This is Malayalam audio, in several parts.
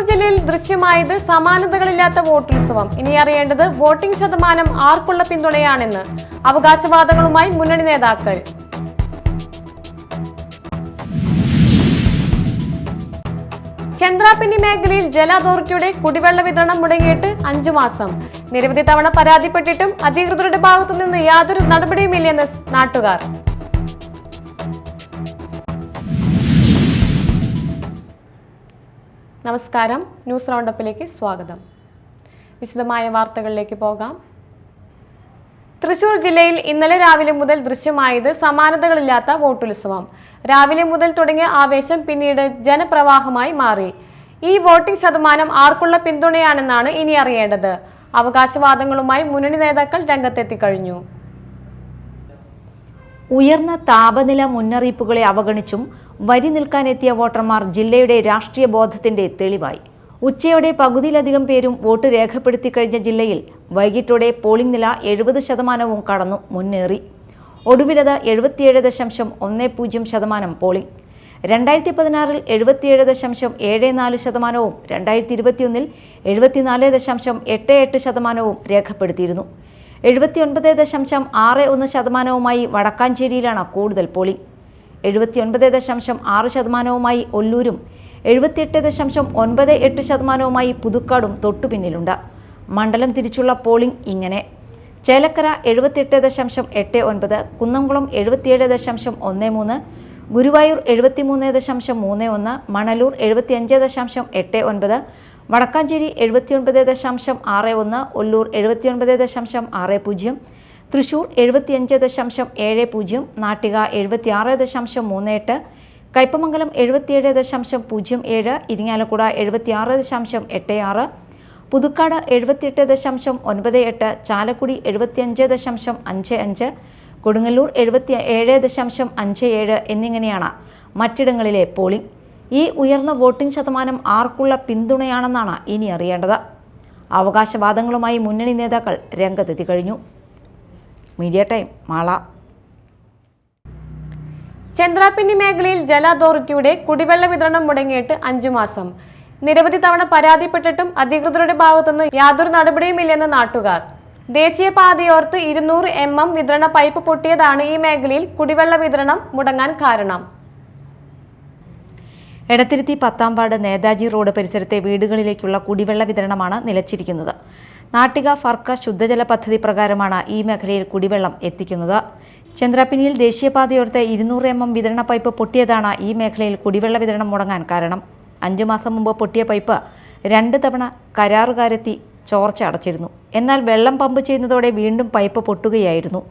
തൃശൂർ ജില്ലയിൽ ദൃശ്യമായത് സമാനതകളില്ലാത്ത വോട്ടുത്സവം. ഇനി അറിയേണ്ടത് വോട്ടിംഗ് ശതമാനം ആർക്കുള്ള പിന്തുണയാണെന്ന് അവകാശവാദങ്ങളുമായി മുന്നണി നേതാക്കൾ. ചന്ദ്രാപിന്നി മേഖലയിൽ ജല അതോറിറ്റിയുടെ കുടിവെള്ള വിതരണം മുടങ്ങിയിട്ട് 5 മാസം. നിരവധി തവണ പരാതിപ്പെട്ടിട്ടും അധികൃതരുടെ ഭാഗത്തുനിന്ന് യാതൊരു നടപടിയുമില്ലെന്ന് നാട്ടുകാർ. നമസ്കാരം, ന്യൂസ് റൗണ്ടപ്പിലേക്ക് സ്വാഗതം. വിശദമായ വാർത്തകളിലേക്ക് പോകാം. തൃശൂർ ജില്ലയിൽ ഇന്നലെ രാവിലെ മുതൽ ദൃശ്യമായത് സമാനതകളില്ലാത്ത വോട്ടുത്സവം. രാവിലെ മുതൽ തുടങ്ങിയ ആവേശം പിന്നീട് ജനപ്രവാഹമായി മാറി. ഈ വോട്ടിംഗ് ശതമാനം ആർക്കുള്ള പിന്തുണയാണെന്നാണ് ഇനി അറിയേണ്ടത്. അവകാശവാദങ്ങളുമായി മുന്നണി നേതാക്കൾ രംഗത്തെത്തിക്കഴിഞ്ഞു. ഉയർന്ന താപനില മുന്നറിയിപ്പുകളെ അവഗണിച്ചും വരി നിൽക്കാനെത്തിയ വോട്ടർമാർ ജില്ലയുടെ രാഷ്ട്രീയ ബോധത്തിന്റെ തെളിവായി. ഉച്ചയോടെ പകുതിയിലധികം പേരും വോട്ട് രേഖപ്പെടുത്തി കഴിഞ്ഞ ജില്ലയിൽ വൈകിട്ടോടെ പോളിംഗ് നില 70% കടന്നു മുന്നേറി. ഒടുവിലത് 77.10% പോളിംഗ്. 2016 77.74%, 2021 74.88% രേഖപ്പെടുത്തിയിരുന്നു. 79.61% വടക്കാഞ്ചേരിയിലാണ് കൂടുതൽ പോളിംഗ്. 79.6% ഒല്ലൂരും 78.98% പുതുക്കാടും തൊട്ടുപിന്നിലുണ്ട്. മണ്ഡലം തിരിച്ചുള്ള പോളിംഗ് ഇങ്ങനെ: ചേലക്കര 78.89, കുന്നംകുളം 77.13, ഗുരുവായൂർ 73.31, മണലൂർ 75.89, വടക്കാഞ്ചേരി 79.61, ഒല്ലൂർ 79.60, തൃശൂർ 75.70, നാട്ടിക 76.38, കയ്പമംഗലം 77.07, ഇരിങ്ങാലക്കുട 76.86, പുതുക്കാട് 78.98, ചാലക്കുടി 75.55, കൊടുങ്ങല്ലൂർ 77.57 എന്നിങ്ങനെയാണ് മറ്റിടങ്ങളിലെ പോളിംഗ്. ഈ ഉയർന്ന വോട്ടിംഗ് ശതമാനം ആർക്കുള്ള പിന്തുണയാണെന്നാണ് ഇനി അറിയേണ്ടത്. അവകാശവാദങ്ങളുമായി മുന്നണി നേതാക്കൾ രംഗത്തെത്തി കഴിഞ്ഞു. Media time, Mala. ചന്ദ്രാപിന്നി മേഖലയിൽ ജല അതോറിറ്റിയുടെ കുടിവെള്ള വിതരണം മുടങ്ങിയിട്ട് 5 മാസം. നിരവധി തവണ പരാതിപ്പെട്ടിട്ടും അധികൃതരുടെ ഭാഗത്തുനിന്ന് യാതൊരു നടപടിയുമില്ലെന്ന് നാട്ടുകാർ. ദേശീയപാതയോർത്ത് 200 mm വിതരണ പൈപ്പ് പൊട്ടിയതാണ് ഈ മേഖലയിൽ കുടിവെള്ള വിതരണം മുടങ്ങാൻ കാരണം. എടത്തിരുത്തി 10-ാം വാർഡ് നേതാജി റോഡ് പരിസരത്തെ വീടുകളിലേക്കുള്ള കുടിവെള്ള വിതരണമാണ് നിലച്ചിരിക്കുന്നത്. നാട്ടിക ഫർക്ക ശുദ്ധജല പദ്ധതി പ്രകാരമാണ് ഈ മേഖലയിൽ കുടിവെള്ളം എത്തിക്കുന്നത്. ചന്ദ്രാപിന്നിയിൽ ദേശീയപാതയോർത്ത് 200 mm വിതരണ പൈപ്പ് പൊട്ടിയതാണ് ഈ മേഖലയിൽ കുടിവെള്ള വിതരണം മുടങ്ങാൻ കാരണം. 5 മാസം മുമ്പ് പൊട്ടിയ പൈപ്പ് 2 തവണ കരാറുകാരെത്തി ചോർച്ച അടച്ചിരുന്നു. എന്നാൽ വെള്ളം പമ്പ് ചെയ്യുന്നതോടെ വീണ്ടും പൈപ്പ് പൊട്ടുകയായിരുന്നു.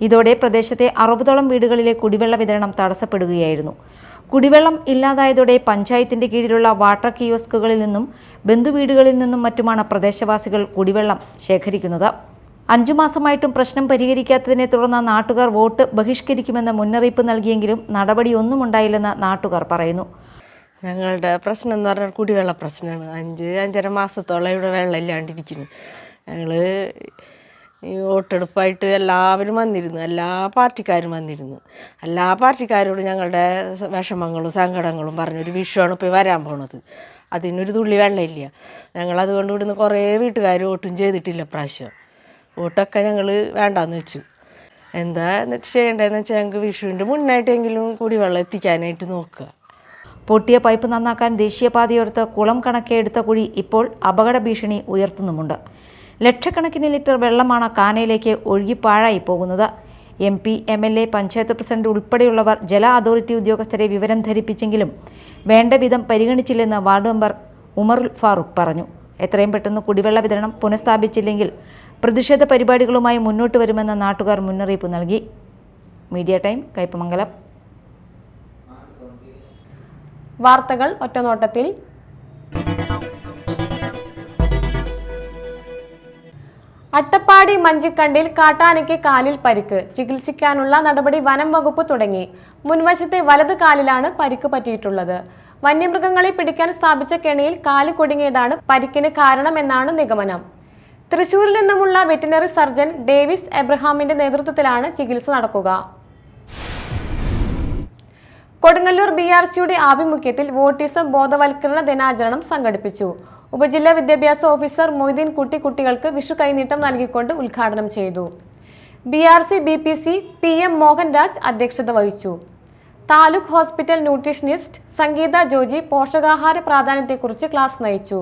ഇതോടെ പ്രദേശത്തെ 60ഓളം വീടുകളിലെ കുടിവെള്ള വിതരണം തടസ്സപ്പെടുകയായിരുന്നു. കുടിവെള്ളം ഇല്ലാതായതോടെ പഞ്ചായത്തിന്റെ കീഴിലുള്ള വാട്ടർ കിയോസ്കുകളിൽ നിന്നും ബന്ധുവീടുകളിൽ നിന്നും മറ്റുമാണ് പ്രദേശവാസികൾ കുടിവെള്ളം ശേഖരിക്കുന്നത്. 5 മാസമായിട്ടും പ്രശ്നം പരിഹരിക്കാത്തതിനെ തുടർന്ന് നാട്ടുകാർ വോട്ട് ബഹിഷ്കരിക്കുമെന്ന് മുന്നറിയിപ്പ് നൽകിയെങ്കിലും നടപടിയൊന്നും ഉണ്ടായില്ലെന്ന് നാട്ടുകാർ പറയുന്നു. ഞങ്ങളുടെ പ്രശ്നം എന്ന് പറഞ്ഞാൽ കുടിവെള്ള പ്രശ്നമാണ്. 5-5.5 മാസത്തോളം ഇവിടെ വെള്ളം ഇല്ലാണ്ടിരിക്കുന്നു. ഞങ്ങൾ ഈ വോട്ടെടുപ്പായിട്ട് എല്ലാവരും വന്നിരുന്നു, എല്ലാ പാർട്ടിക്കാരും വന്നിരുന്നു. എല്ലാ പാർട്ടിക്കാരോടും ഞങ്ങളുടെ വിഷമങ്ങളും സങ്കടങ്ങളും പറഞ്ഞൊരു വിഷയമാണ് ഇപ്പോൾ വരാൻ പോണത്. അതിനൊരു തുള്ളി വെള്ളമില്ല. ഞങ്ങളതുകൊണ്ട് ഇവിടുന്ന് കുറേ വീട്ടുകാർ വോട്ടും ചെയ്തിട്ടില്ല. പ്രാവശ്യം വോട്ടൊക്കെ ഞങ്ങൾ വേണ്ടാന്ന് വെച്ചു. എന്താ ചെയ്യേണ്ടതെന്ന് വെച്ചാൽ ഞങ്ങൾക്ക് വിഷുവിൻ്റെ മുന്നായിട്ടെങ്കിലും കുടിവെള്ളം എത്തിക്കാനായിട്ട് നോക്കുക. പൊട്ടിയ പൈപ്പ് നന്നാക്കാൻ ദേശീയപാതയോർത്ത് കുളം കണക്കെ എടുത്ത കുഴി ഇപ്പോൾ അപകട ഭീഷണി ഉയർത്തുന്നുമുണ്ട്. ലക്ഷക്കണക്കിന് ലിറ്റർ വെള്ളമാണ് കാനയിലേക്ക് ഒഴുകി പാഴായി പോകുന്നത്. MP, MLA, പഞ്ചായത്ത് പ്രസിഡന്റ് ഉൾപ്പെടെയുള്ളവർ ജല അതോറിറ്റി ഉദ്യോഗസ്ഥരെ വിവരം ധരിപ്പിച്ചെങ്കിലും വേണ്ട വിധം പരിഗണിച്ചില്ലെന്ന് വാർഡ് മെമ്പർ ഉമറുൽ ഫാറൂഖ് പറഞ്ഞു. എത്രയും പെട്ടെന്ന് കുടിവെള്ള വിതരണം പുനഃസ്ഥാപിച്ചില്ലെങ്കിൽ പ്രതിഷേധ പരിപാടികളുമായി മുന്നോട്ട് വരുമെന്ന് നാട്ടുകാർ മുന്നറിയിപ്പ് നൽകി. Media time, Kaipamangalam. വാർത്തകൾ ഒറ്റനോട്ടത്തിൽ. അട്ടപ്പാടി മഞ്ചിക്കണ്ടിൽ കാട്ടാനയ്ക്ക് കാലിൽ പരിക്ക്. ചികിത്സിക്കാനുള്ള നടപടി വനം വകുപ്പ് തുടങ്ങി. മുൻവശത്തെ വലത് കാലിലാണ് പരിക്ക് പറ്റിയിട്ടുള്ളത്. വന്യമൃഗങ്ങളെ പിടിക്കാൻ സ്ഥാപിച്ച കെണിയിൽ കാല് കുടുങ്ങിയതാണ് പരിക്കിന് കാരണമെന്നാണ് നിഗമനം. തൃശൂരിൽ നിന്നുമുള്ള വെറ്റിനറി സർജൻ ഡേവിസ് എബ്രഹാമിന്റെ നേതൃത്വത്തിലാണ് ചികിത്സ നടക്കുക. കൊടുങ്ങല്ലൂർ BRCയുടെ ആഭിമുഖ്യത്തിൽ ഓട്ടിസം ബോധവൽക്കരണ ദിനാചരണം സംഘടിപ്പിച്ചു. ഉപജില്ലാ വിദ്യാഭ്യാസ ഓഫീസർ മൊയ്തീൻ കുട്ടികൾക്ക് വിഷു കൈനീട്ടം നൽകിക്കൊണ്ട് ഉദ്ഘാടനം ചെയ്തു. BRC BPC PM മോഹൻരാജ് അധ്യക്ഷത വഹിച്ചു. താലൂക്ക് ഹോസ്പിറ്റൽ ന്യൂട്രീഷനിസ്റ്റ് സംഗീത ജോജി പോഷകാഹാര പ്രാധാന്യത്തെക്കുറിച്ച് ക്ലാസ് നയിച്ചു.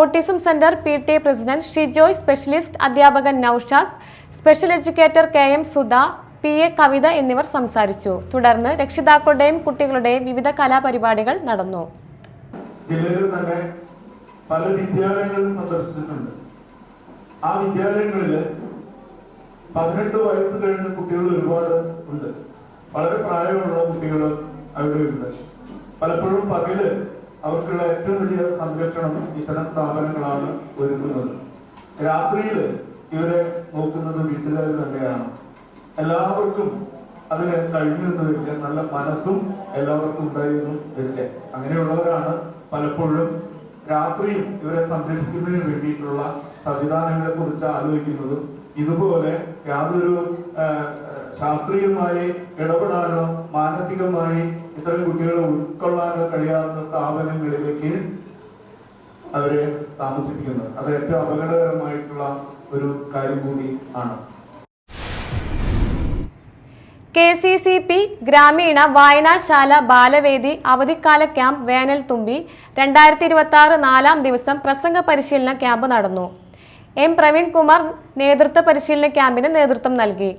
Autism centre PTA president Shijoy, specialist അധ്യാപകൻ Noushad, special educator KM Sudha, PA Kavitha എന്നിവർ സംസാരിച്ചു. തുടർന്ന് രക്ഷിതാക്കളുടെയും കുട്ടികളുടെയും വിവിധ കലാപരിപാടികൾ നടന്നു. ജില്ലയിൽ തന്നെ പല വിദ്യാലയങ്ങൾ സന്ദർശിച്ചിട്ടുണ്ട്. ആ വിദ്യാലയങ്ങളിൽ 18 വയസ്സ് കഴിഞ്ഞ കുട്ടികൾ ഒരുപാട് ഉണ്ട്. വളരെ പ്രായമുള്ള കുട്ടികൾ അവിടെ ഉണ്ട്. പലപ്പോഴും പകല് അവർക്കുള്ള ഏറ്റവും വലിയ സംരക്ഷണം ഇത്തരം സ്ഥാപനങ്ങളാണ് ഒരുക്കുന്നത്. രാത്രിയിൽ ഇവരെ നോക്കുന്നത് വീട്ടുകാർ തന്നെയാണ്. എല്ലാവർക്കും അതിന് കഴിഞ്ഞു വരില്ല, നല്ല മനസ്സും എല്ലാവർക്കും ഉണ്ടായിരുന്നു വരില്ല. അങ്ങനെയുള്ളവരാണ് പലപ്പോഴും രാത്രിയും ഇവരെ സംരക്ഷിക്കുന്നതിന് വേണ്ടിയിട്ടുള്ള സംവിധാനങ്ങളെ കുറിച്ച് ആലോചിക്കുന്നതും ഇതുപോലെ യാതൊരു ശാസ്ത്രീയമായി ഇടപെടാനോ മാനസികമായി ഇത്തരം കുട്ടികളെ ഉൾക്കൊള്ളാനോ കഴിയാവുന്ന സ്ഥാപനങ്ങളിലേക്ക് അവരെ താമസിപ്പിക്കുന്നത്. അത് ഏറ്റവും അപകടകരമായിട്ടുള്ള ഒരു കാര്യം കൂടി ആണ്. KCCP ഗ്രാമീണ വായനാശാല ബാലവേദി അവധിക്കാല ക്യാമ്പ് വേനൽ തുമ്പി 2026 4-ാം ദിവസം പ്രസംഗ പരിശീലന ക്യാമ്പ് നടന്നു. M പ്രവീൺകുമാർ നേതൃത്വ പരിശീലന ക്യാമ്പിന് നേതൃത്വം നൽകി.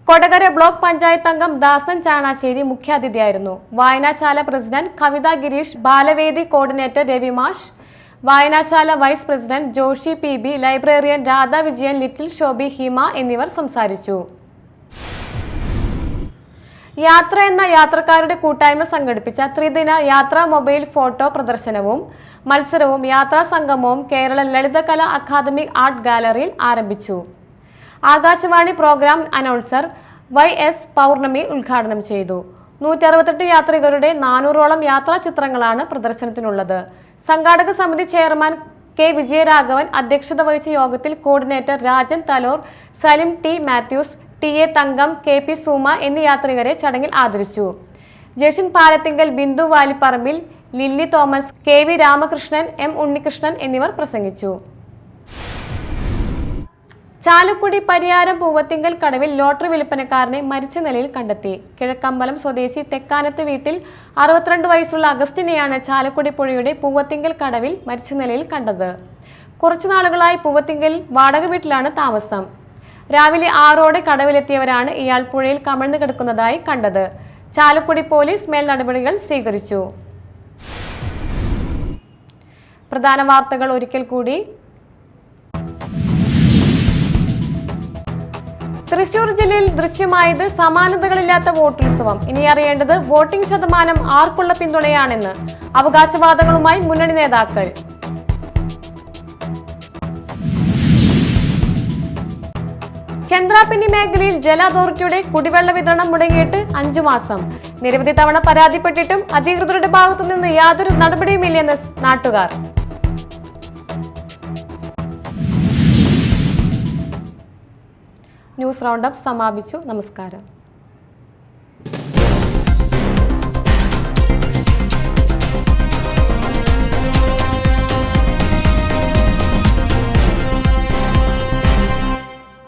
കൊടകര ബ്ലോക്ക് പഞ്ചായത്ത് അംഗം ദാസൻ ചാണാശ്ശേരി മുഖ്യാതിഥിയായിരുന്നു. വായനാശാല പ്രസിഡന്റ് കവിത ഗിരീഷ്, ബാലവേദി കോർഡിനേറ്റർ രവിമാഷ്, വായനാശാല vice president Joshi PB, librarian Radha Vijayan, little Shobi, Hima എന്നിവർ സംസാരിച്ചു. യാത്ര എന്ന യാത്രക്കാരുടെ കൂട്ടായ്മ സംഘടിപ്പിച്ച ത്രിദിന യാത്രാ മൊബൈൽ ഫോട്ടോ പ്രദർശനവും മത്സരവും യാത്രാ സംഗമവും കേരള ലളിതകലാ അക്കാദമി ആർട്ട് ഗാലറിയിൽ ആരംഭിച്ചു. ആകാശവാണി പ്രോഗ്രാം അനൗൺസർ YS പൗർണമി ഉദ്ഘാടനം ചെയ്തു. 168 യാത്രികരുടെ 400ഓളം യാത്രാ ചിത്രങ്ങളാണ് പ്രദർശനത്തിനുള്ളത്. സംഘാടക സമിതി ചെയർമാൻ K വിജയരാഘവൻ അധ്യക്ഷത വഹിച്ച യോഗത്തിൽ coordinator Rajan Thalore, Salim T Mathews, TA Thankam, KP Suma എന്നീ യാത്രികരെ ചടങ്ങിൽ ആദരിച്ചു. Jashin Palathinkal, Bindu Valipparambil, Lilly Thomas, KV Ramakrishnan, M Unnikrishnan എന്നിവർ പ്രസംഗിച്ചു. ചാലക്കുടി പരിയാരം പൂവത്തിങ്കൽ കടവിൽ ലോട്ടറി വിൽപ്പനക്കാരനെ മരിച്ച നിലയിൽ കണ്ടെത്തി. കിഴക്കമ്പലം സ്വദേശി തെക്കാനത്ത് വീട്ടിൽ 62 വയസ്സുള്ള അഗസ്റ്റിനെയാണ് ചാലക്കുടി പുഴയുടെ പൂവത്തിങ്കൽ കടവിൽ മരിച്ച നിലയിൽ കണ്ടത്. കുറച്ചു നാളുകളായി പൂവത്തിങ്കൽ വാടക വീട്ടിലാണ് താമസം. രാവിലെ 6ഓടെ കടവിലെത്തിയവരാണ് ഇയാൾ പുഴയിൽ കമഴ്ന്നു കിടക്കുന്നതായി കണ്ടത്. ചാലക്കുടി പോലീസ് മേൽ നടപടികൾ സ്വീകരിച്ചു. പ്രധാന വാർത്തകൾ ഒരിക്കൽ കൂടി. തൃശൂർ ജില്ലയിൽ ദൃശ്യമായത് സമാനതകളില്ലാത്ത വോട്ടുത്സവം. ഇനി അറിയേണ്ടത് വോട്ടിംഗ് ശതമാനം ആർക്കുള്ള പിന്തുണയാണെന്ന് അവകാശവാദങ്ങളുമായി മുന്നണി നേതാക്കൾ. ചന്ദ്രാപിന്നി മേഖലയിൽ ജല അതോറിറ്റിയുടെ കുടിവെള്ള വിതരണം മുടങ്ങിയിട്ട് 5 മാസം. നിരവധി തവണ പരാതിപ്പെട്ടിട്ടും അധികൃതരുടെ ഭാഗത്തുനിന്ന് യാതൊരു നടപടിയുമില്ലെന്ന് നാട്ടുകാർ. ന്യൂസ് റൗണ്ടപ്പ് സമാപിച്ചു. നമസ്കാരം.